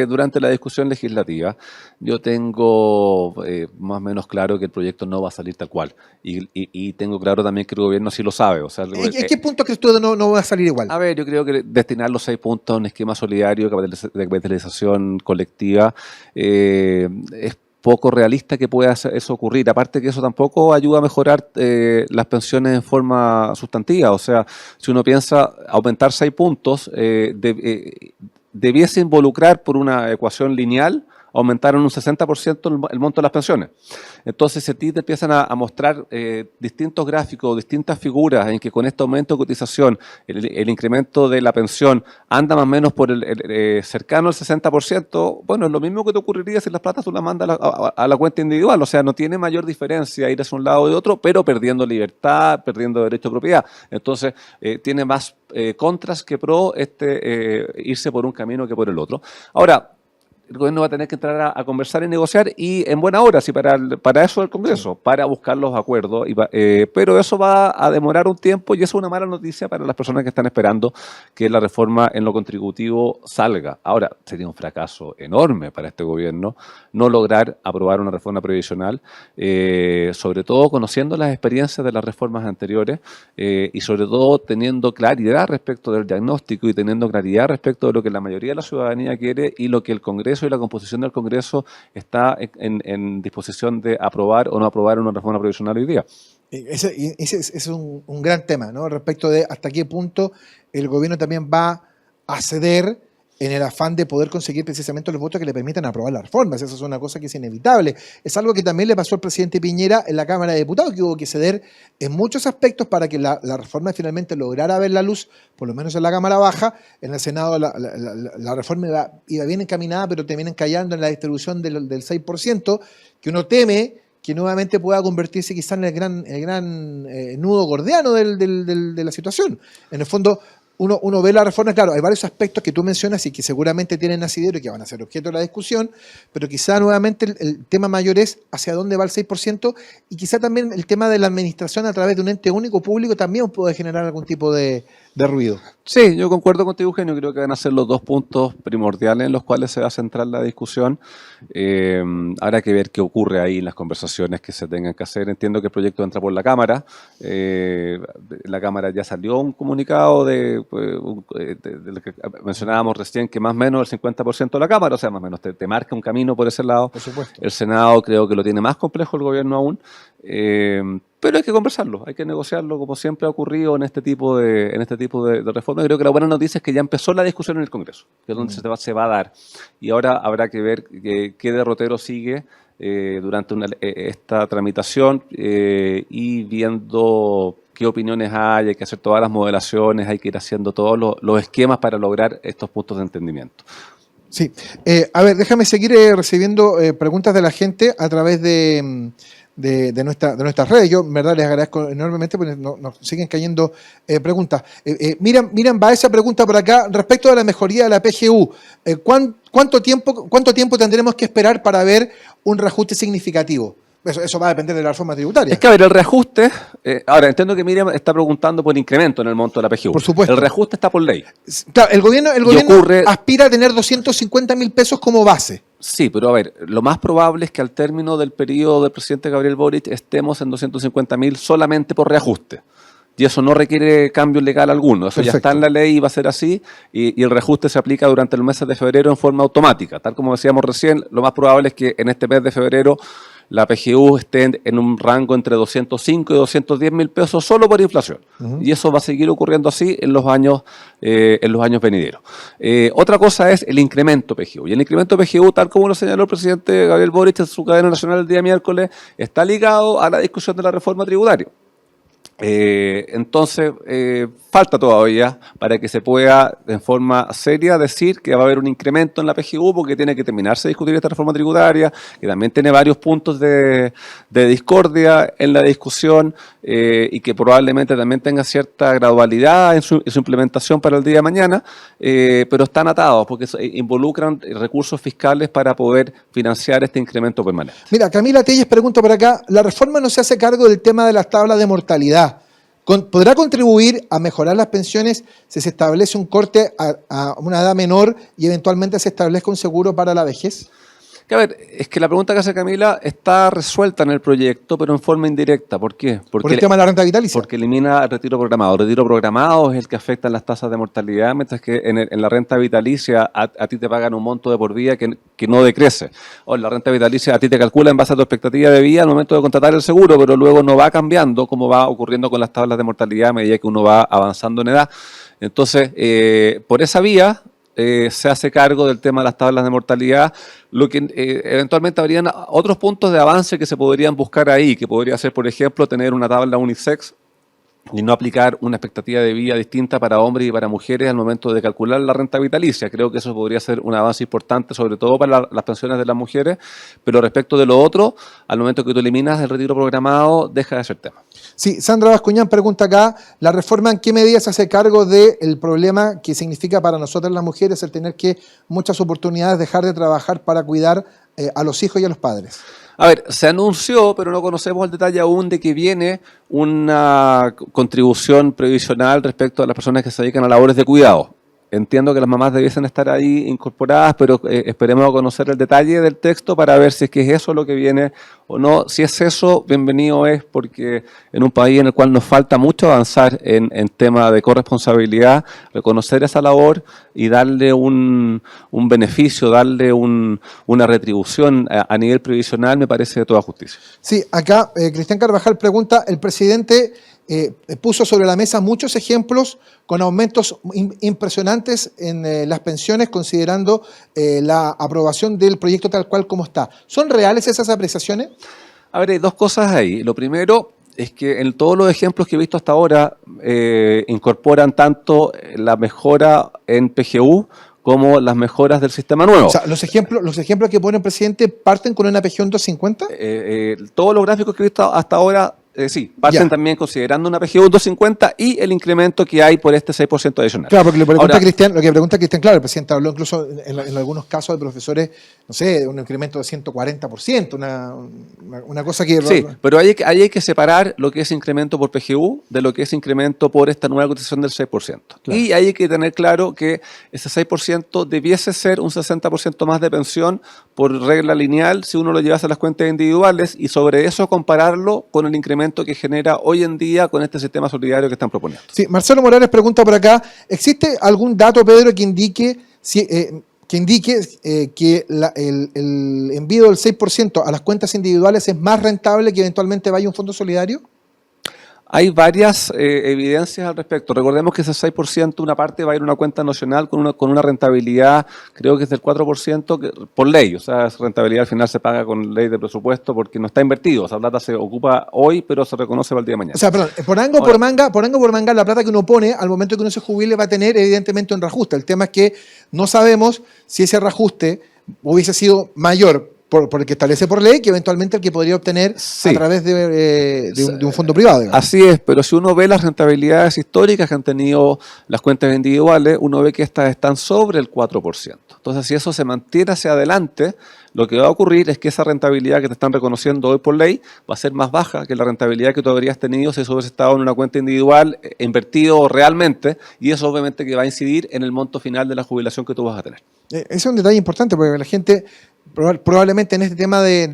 durante la discusión legislativa. Yo tengo más o menos claro que el proyecto no va a salir tal cual. Y tengo claro también que el gobierno sí lo sabe. O sea, ¿En qué punto crees tú no va a salir igual? A ver, yo creo que destinar los 6 puntos a un esquema solidario de capitalización colectiva es poco realista que pueda eso ocurrir. Aparte que eso tampoco ayuda a mejorar las pensiones en forma sustantiva. O sea, si uno piensa aumentar 6 puntos, debiese involucrar por una ecuación lineal aumentar en un 60% el monto de las pensiones. Entonces, si a ti te empiezan a mostrar distintos gráficos, distintas figuras en que con este aumento de cotización el incremento de la pensión anda más o menos por cercano al 60%, bueno, es lo mismo que te ocurriría si las plata tú las mandas a la cuenta individual. O sea, no tiene mayor diferencia ir hacia un lado o de otro, pero perdiendo libertad, perdiendo derecho de propiedad. Entonces, tiene más contras que pro irse por un camino que por el otro. Ahora, el gobierno va a tener que entrar a conversar y negociar, y en buena hora, sí, para eso el Congreso, para buscar los acuerdos, pero eso va a demorar un tiempo, y eso es una mala noticia para las personas que están esperando que la reforma en lo contributivo salga. Ahora, sería un fracaso enorme para este gobierno no lograr aprobar una reforma previsional, sobre todo conociendo las experiencias de las reformas anteriores, y sobre todo teniendo claridad respecto del diagnóstico y teniendo claridad respecto de lo que la mayoría de la ciudadanía quiere y lo que el Congreso y la composición del Congreso está en disposición de aprobar o no aprobar una reforma previsional hoy día. Ese es un gran tema, ¿no? Respecto de hasta qué punto el gobierno también va a ceder en el afán de poder conseguir precisamente los votos que le permitan aprobar las reformas. Eso es una cosa que es inevitable. Es algo que también le pasó al presidente Piñera en la Cámara de Diputados, que hubo que ceder en muchos aspectos para que la reforma finalmente lograra ver la luz, por lo menos en la Cámara Baja. En el Senado la reforma iba bien encaminada, pero termina encallando en la distribución del 6%, que uno teme que nuevamente pueda convertirse quizás en el gran nudo gordiano de la situación. En el fondo, uno ve la reforma, claro, hay varios aspectos que tú mencionas y que seguramente tienen asidero y que van a ser objeto de la discusión, pero quizá nuevamente el tema mayor es hacia dónde va el 6% y quizá también el tema de la administración a través de un ente único público también puede generar algún tipo de ruido. Sí, yo concuerdo contigo, Eugenio. Creo que van a ser los dos puntos primordiales en los cuales se va a centrar la discusión. Habrá que ver qué ocurre ahí en las conversaciones que se tengan que hacer. Entiendo que el proyecto entra por la Cámara. La Cámara ya salió un comunicado de lo que mencionábamos recién, que más o menos el 50% de la Cámara, o sea, más o menos te marca un camino por ese lado. Por supuesto. El Senado creo que lo tiene más complejo el gobierno aún. Pero hay que conversarlo, hay que negociarlo, como siempre ha ocurrido en este tipo de reformas. Creo que la buena noticia es que ya empezó la discusión en el Congreso, que es donde se va a dar. Y ahora habrá que ver qué derrotero sigue durante esta tramitación y viendo qué opiniones hay que hacer todas las modelaciones, hay que ir haciendo todos los esquemas para lograr estos puntos de entendimiento. Sí. A ver, déjame seguir recibiendo preguntas de la gente a través de nuestras redes. Yo, en verdad, les agradezco enormemente porque nos siguen cayendo preguntas. Miran, va esa pregunta por acá respecto de la mejoría de la PGU. ¿Cuánto tiempo tendremos que esperar para ver un reajuste significativo? Eso va a depender de la reforma tributaria. Es que, a ver, el reajuste, ahora entiendo que Miriam está preguntando por incremento en el monto de la PGU. Por supuesto. El reajuste está por ley. Claro, el gobierno aspira a tener 250.000 pesos como base. Sí, pero a ver, lo más probable es que al término del periodo del presidente Gabriel Boric estemos en 250.000 solamente por reajuste. Y eso no requiere cambio legal alguno. Eso Perfecto. ya está en la ley y va a ser así. Y el reajuste se aplica durante los meses de febrero en forma automática. Tal como decíamos recién, lo más probable es que en este mes de febrero la PGU esté en un rango entre 205 y 210.000 pesos solo por inflación. Y eso va a seguir ocurriendo así en los años venideros. Otra cosa es el incremento PGU. Y el incremento PGU, tal como lo señaló el presidente Gabriel Boric en su cadena nacional el día miércoles, está ligado a la discusión de la reforma tributaria. Entonces, falta todavía para que se pueda en forma seria decir que va a haber un incremento en la PGU, porque tiene que terminarse de discutir esta reforma tributaria, que también tiene varios puntos de discordia en la discusión y que probablemente también tenga cierta gradualidad en su implementación para el día de mañana, pero están atados porque involucran recursos fiscales para poder financiar este incremento permanente. Mira, Camila Telles pregunta por acá, ¿la reforma no se hace cargo del tema de las tablas de mortalidad? ¿Podrá contribuir a mejorar las pensiones si se establece un corte a una edad menor y eventualmente se establezca un seguro para la vejez? Que a ver, es que la pregunta que hace Camila está resuelta en el proyecto, pero en forma indirecta. ¿Por qué? Por el tema de la renta vitalicia. Porque elimina el retiro programado. El retiro programado es el que afecta las tasas de mortalidad, mientras que en la renta vitalicia a ti te pagan un monto de por vida que no decrece. O en la renta vitalicia a ti te calcula en base a tu expectativa de vida al momento de contratar el seguro, pero luego no va cambiando como va ocurriendo con las tablas de mortalidad a medida que uno va avanzando en edad. Entonces, por esa vía se hace cargo del tema de las tablas de mortalidad, lo que eventualmente habrían otros puntos de avance que se podrían buscar ahí, que podría ser, por ejemplo, tener una tabla unisex y no aplicar una expectativa de vida distinta para hombres y para mujeres al momento de calcular la renta vitalicia. Creo que eso podría ser un avance importante, sobre todo para las pensiones de las mujeres, pero respecto de lo otro, al momento que tú eliminas el retiro programado, deja de ser tema. Sí, Sandra Bascuñán pregunta acá, ¿la reforma en qué medida se hace cargo del problema que significa para nosotras las mujeres el tener que muchas oportunidades dejar de trabajar para cuidar a los hijos y a los padres? A ver, se anunció, pero no conocemos el detalle aún de que viene una contribución previsional respecto a las personas que se dedican a labores de cuidado. Entiendo que las mamás debiesen estar ahí incorporadas, pero esperemos conocer el detalle del texto para ver si es que es eso lo que viene o no. Si es eso, bienvenido es, porque en un país en el cual nos falta mucho avanzar en tema de corresponsabilidad, reconocer esa labor y darle un beneficio, darle una retribución a nivel previsional, me parece de toda justicia. Sí, acá Cristian Carvajal pregunta, el presidente puso sobre la mesa muchos ejemplos con aumentos impresionantes en las pensiones, considerando la aprobación del proyecto tal cual como está. ¿Son reales esas apreciaciones? A ver, hay dos cosas ahí. Lo primero es que en todos los ejemplos que he visto hasta ahora incorporan tanto la mejora en PGU como las mejoras del sistema nuevo. O sea, los ejemplos que pone el presidente parten con una PGU en 250. Todos los gráficos que he visto hasta ahora sí, parten también considerando una PGU 250 y el incremento que hay por este 6% adicional. Claro, porque lo que pregunta Cristian, claro, el presidente habló incluso en algunos casos de profesores, no sé, de un incremento de 140%, una cosa que... Sí, pero ahí hay que separar lo que es incremento por PGU de lo que es incremento por esta nueva cotización del 6%. Claro. Y ahí hay que tener claro que ese 6% debiese ser un 60% más de pensión por regla lineal si uno lo llevase a las cuentas individuales y sobre eso compararlo con el incremento que genera hoy en día con este sistema solidario que están proponiendo. Sí, Marcelo Morales pregunta por acá, ¿existe algún dato, Pedro, que indique que el envío del 6% a las cuentas individuales es más rentable que eventualmente vaya un fondo solidario? Hay varias evidencias al respecto. Recordemos que ese 6%, una parte va a ir a una cuenta nacional con una rentabilidad, creo que es del 4% por ley. O sea, esa rentabilidad al final se paga con ley de presupuesto porque no está invertido. Esa plata se ocupa hoy, pero se reconoce para el día de mañana. O sea, perdón, por ango por manga, la plata que uno pone al momento que uno se jubile va a tener evidentemente un reajuste. El tema es que no sabemos si ese reajuste hubiese sido mayor por el que establece por ley, que eventualmente el que podría obtener a través de un fondo privado. Digamos. Así es, pero si uno ve las rentabilidades históricas que han tenido las cuentas individuales, uno ve que estas están sobre el 4%. Entonces, si eso se mantiene hacia adelante, lo que va a ocurrir es que esa rentabilidad que te están reconociendo hoy por ley va a ser más baja que la rentabilidad que tú habrías tenido si eso hubiese estado en una cuenta individual, invertido realmente, y eso obviamente que va a incidir en el monto final de la jubilación que tú vas a tener. Ese es un detalle importante porque la gente probablemente en este tema de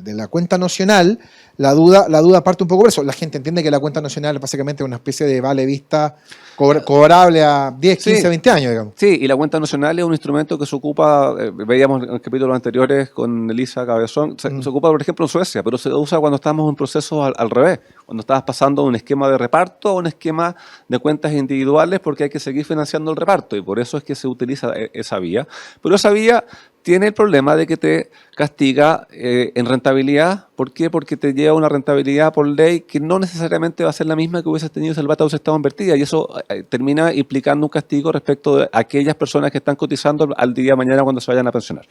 la cuenta nacional, la duda parte un poco por eso. La gente entiende que la cuenta nacional es básicamente una especie de vale vista cobrable a 10, 15, 20 años, digamos. Sí, y la cuenta nacional es un instrumento que se ocupa, veíamos en capítulos anteriores con Elisa Cabezón, se ocupa, por ejemplo, en Suecia, pero se usa cuando estamos en procesos al revés, cuando estás pasando de un esquema de reparto a un esquema de cuentas individuales porque hay que seguir financiando el reparto y por eso es que se utiliza esa vía. Pero esa vía tiene el problema de que te castiga en rentabilidad. ¿Por qué? Porque te lleva una rentabilidad por ley que no necesariamente va a ser la misma que hubieses tenido si el plata hubiese estado invertida y eso termina implicando un castigo respecto de aquellas personas que están cotizando al día de mañana cuando se vayan a pensionar.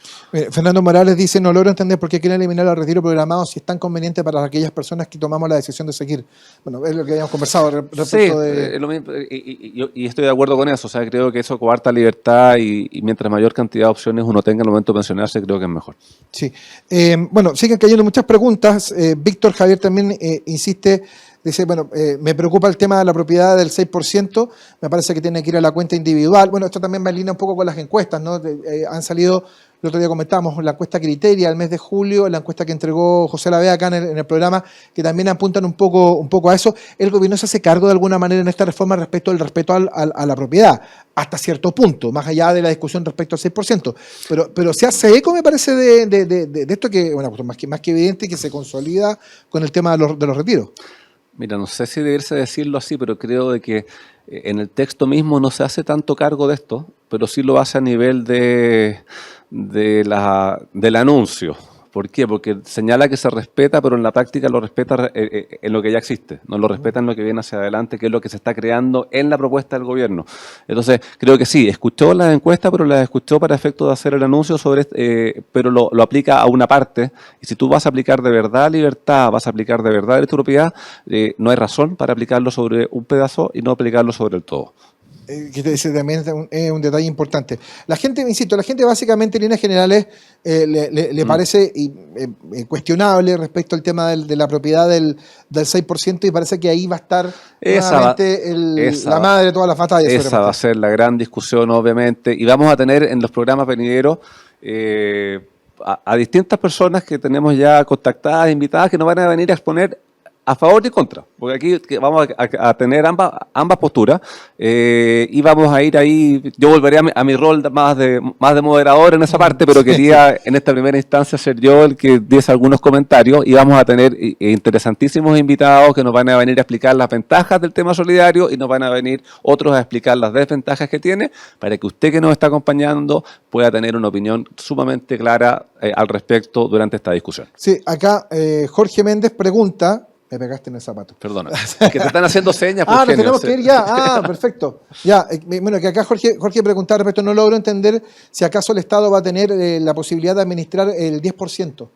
Fernando Morales dice, no logro entender por qué quieren eliminar el retiro programado si es tan conveniente para aquellas personas que tomamos la decisión de seguir. Bueno, es lo que habíamos conversado respecto de... Lo mismo, y estoy de acuerdo con eso. O sea, creo que eso coarta libertad y mientras mayor cantidad de opciones uno tenga en el momento de pensionarse, creo que es mejor. Sí. Bueno, siguen cayendo muchas preguntas. Víctor Javier también insiste, dice, bueno, me preocupa el tema de la propiedad del 6%, me parece que tiene que ir a la cuenta individual. Bueno, esto también va en línea un poco con las encuestas, ¿no? Han salido, el otro día comentábamos, la encuesta Criteria el mes de julio, la encuesta que entregó José Lavea acá en el programa, que también apuntan un poco a eso. El gobierno se hace cargo de alguna manera en esta reforma respecto al respeto a la propiedad, hasta cierto punto, más allá de la discusión respecto al 6%. Pero se hace eco, me parece, de esto que, bueno, más que evidente, que se consolida con el tema de los retiros. Mira, no sé si debería decirlo así, pero creo de que en el texto mismo no se hace tanto cargo de esto, pero sí lo hace a nivel del anuncio. ¿Por qué? Porque señala que se respeta, pero en la práctica lo respeta en lo que ya existe, no lo respeta en lo que viene hacia adelante, que es lo que se está creando en la propuesta del gobierno. Entonces, creo que sí, escuchó las encuestas, pero las escuchó para efecto de hacer el anuncio, pero lo aplica a una parte, y si tú vas a aplicar de verdad libertad, vas a aplicar de verdad derecho de propiedad, no hay razón para aplicarlo sobre un pedazo y no aplicarlo sobre el todo. Que ese también es un detalle importante. La gente, insisto, la gente básicamente en líneas generales le parece cuestionable respecto al tema de la propiedad del 6% y parece que ahí va a estar nuevamente la madre de todas las batallas. Esa va a ser la gran discusión, obviamente, y vamos a tener en los programas venideros a distintas personas que tenemos ya contactadas, invitadas, que nos van a venir a exponer a favor y contra, porque aquí vamos a tener ambas posturas y vamos a ir ahí. Yo volveré a mi rol más de moderador en esa parte, pero quería en esta primera instancia ser yo el que diese algunos comentarios y vamos a tener interesantísimos invitados que nos van a venir a explicar las ventajas del tema solidario y nos van a venir otros a explicar las desventajas que tiene para que usted que nos está acompañando pueda tener una opinión sumamente clara al respecto durante esta discusión. Sí, acá Jorge Méndez pregunta. Me pegaste en el zapato. Perdona, que te están haciendo señas. Nos tenemos que ir ya. Perfecto. Ya, bueno, que acá Jorge preguntaba respecto, no logro entender si acaso el Estado va a tener la posibilidad de administrar el 10%.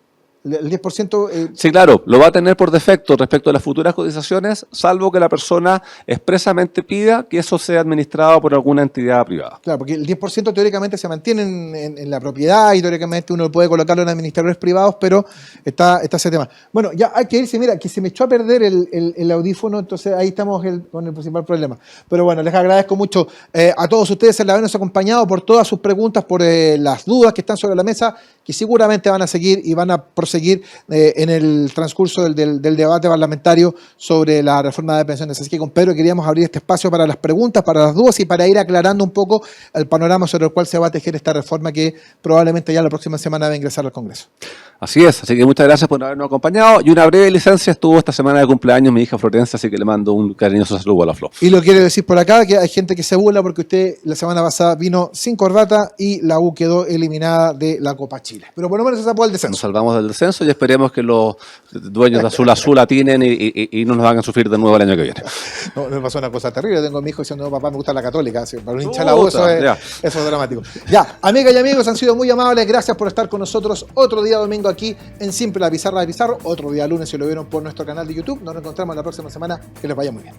El 10%... Sí, claro, lo va a tener por defecto respecto a las futuras cotizaciones, salvo que la persona expresamente pida que eso sea administrado por alguna entidad privada. Claro, porque el 10% teóricamente se mantiene en la propiedad y teóricamente uno puede colocarlo en administradores privados, pero está ese tema. Bueno, ya hay que irse, mira, que se me echó a perder el audífono, entonces ahí estamos con el principal problema. Pero bueno, les agradezco mucho a todos ustedes el habernos acompañado, por todas sus preguntas, por las dudas que están sobre la mesa, que seguramente van a seguir y van a proseguir en el transcurso del debate parlamentario sobre la reforma de pensiones. Así que con Pedro queríamos abrir este espacio para las preguntas, para las dudas y para ir aclarando un poco el panorama sobre el cual se va a tejer esta reforma que probablemente ya la próxima semana va a ingresar al Congreso. Así es, así que muchas gracias por habernos acompañado y una breve licencia estuvo esta semana de cumpleaños mi hija Florencia, así que le mando un cariñoso saludo a la Flo. Y lo quiero decir por acá, que hay gente que se burla porque usted la semana pasada vino sin corbata y la U quedó eliminada de la Copa Chile. Pero por lo menos se sacó el descenso. Nos salvamos del descenso y esperemos que los dueños de Azul atinen y no nos hagan sufrir de nuevo el año que viene. No, me pasó una cosa terrible. Tengo a mi hijo diciendo, no, papá, me gusta la Católica. Así, para un hincha de la U eso es dramático. Ya, amigas y amigos, han sido muy amables. Gracias por estar con nosotros otro día domingo aquí en Simple la Pizarra de Pizarro. Otro día lunes si lo vieron por nuestro canal de YouTube. Nos reencontramos la próxima semana. Que les vaya muy bien.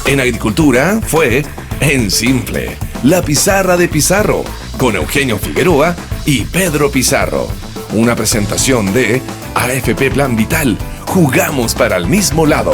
En Agricultura fue En Simple, la Pizarra de Pizarro, con Eugenio Figueroa y Pedro Pizarro. Una presentación de AFP Plan Vital. Jugamos para el mismo lado.